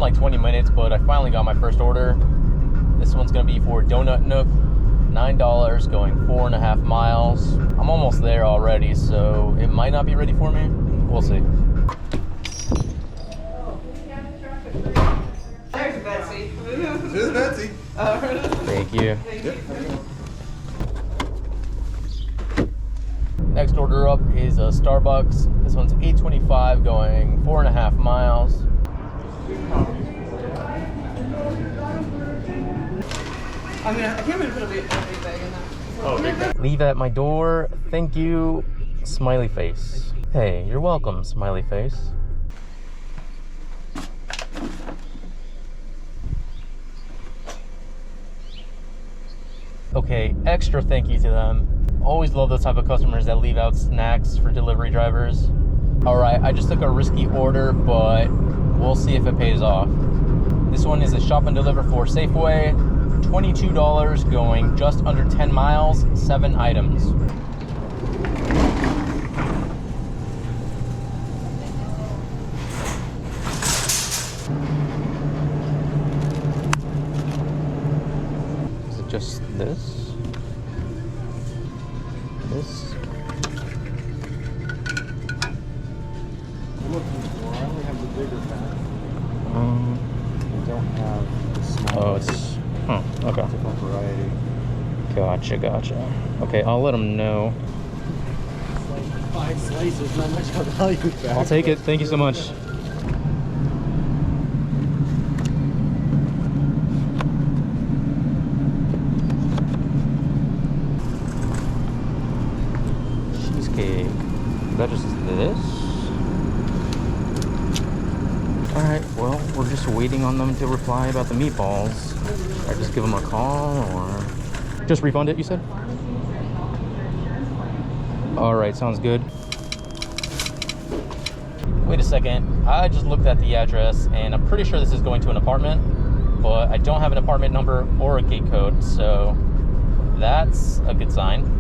like 20 minutes, but I finally got my first order. This one's gonna be for Donut Nook, $9, going 4.5 miles. I'm almost there already, so it might not be ready for me. We'll see. There's Betsy. This is Betsy. Thank you. Thank you. Next order up is a Starbucks. This one's $8.25, going 4.5 miles. I can't even put a big bag in that. Oh, big bag. Leave at my door. Thank you. Smiley face. Hey, you're welcome, smiley face. Okay, extra thank you to them. Always love those type of customers that leave out snacks for delivery drivers. All right, I just took a risky order, but we'll see if it pays off. This one is a shop and deliver for Safeway. $22, going just under 10 miles, 7 items. Is it just this? This? I'm looking for, I only have the bigger pack. I don't have the small. Oh, it's, okay. Different variety. Gotcha. Okay, I'll let them know. It's like 5 slices, not much of a value back. I'll take it. Thank you so much. Cheesecake. Is that just this? Alright, well, we're just waiting on them to reply about the meatballs. Should I just give them a call or just refund it, you said? Alright, sounds good. Wait a second, I just looked at the address and I'm pretty sure this is going to an apartment, but I don't have an apartment number or a gate code, so that's a good sign.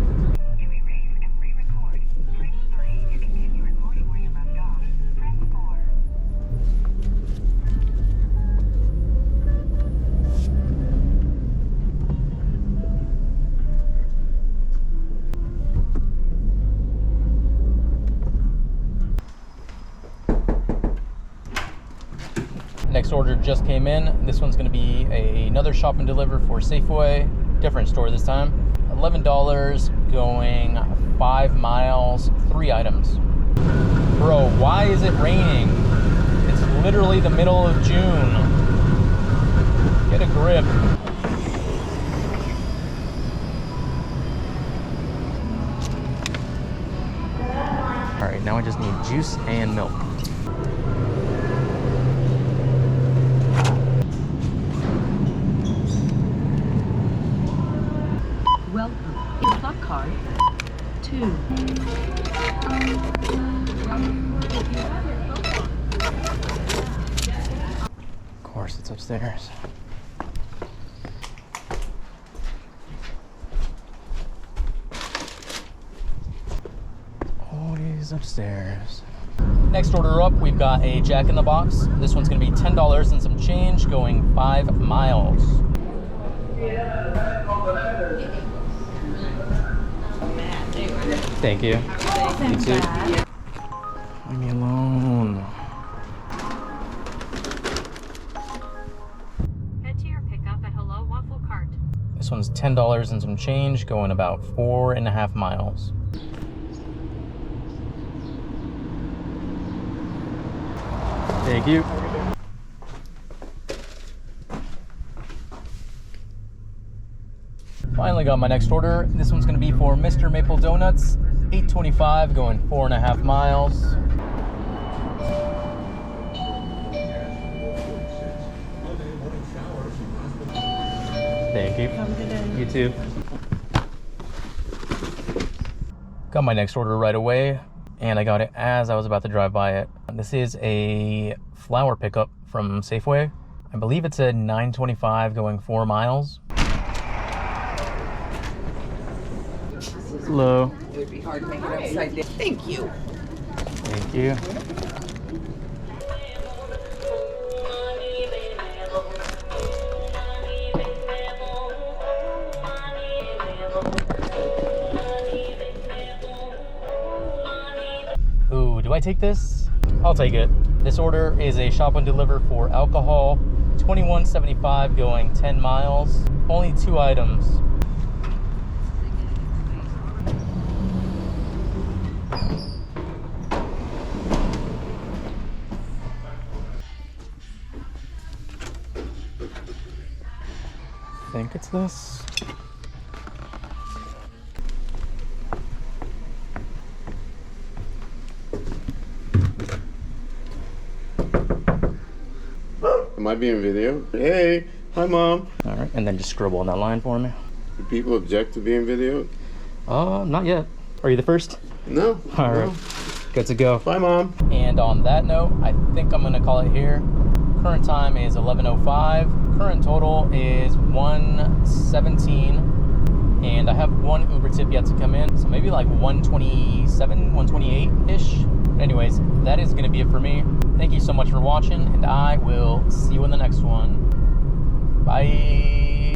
Next order just came in. This one's going to be another shop and deliver for Safeway. Different store this time. $11, going 5 miles, 3 items. Bro, why is it raining? It's literally the middle of June. Get a grip. All right, now I just need juice and milk. Welcome. Is Club Card 2. Of course, it's upstairs. Always upstairs. Next order up, we've got a Jack in the Box. This one's gonna be $10 and some change, going 5 miles. Thank you. You too. Leave me alone. Head to your pickup at Hello Waffle Cart. This one's $10 and some change, going about 4.5 miles. Thank you. Finally got my next order. This one's gonna be for Mr. Maple Donuts, $8.25, going 4.5 miles. Thank you. Have a good day. You too. Got my next order right away, and I got it as I was about to drive by it. This is a flour pickup from Safeway. I believe it's at $9.25, going 4 miles. Hello. It would be hard to make it upside down. Thank you. Thank you. I take this? I'll take it. This order is a shop and deliver for alcohol, $21.75 going 10 miles. Only 2 items. I think it's this. Am I being video? Hey, hi mom. All right, and then just scribble on that line for me. Do people object to being videoed? Not yet. Are you the first? No. All right, good to go. Bye mom. And on that note, I think I'm gonna call it here. Current time is 11:05. Current total is 117. And I have 1 Uber tip yet to come in. So maybe like 127, 128-ish. Anyways, that is gonna be it for me. Thank you so much for watching, and I will see you in the next one. Bye.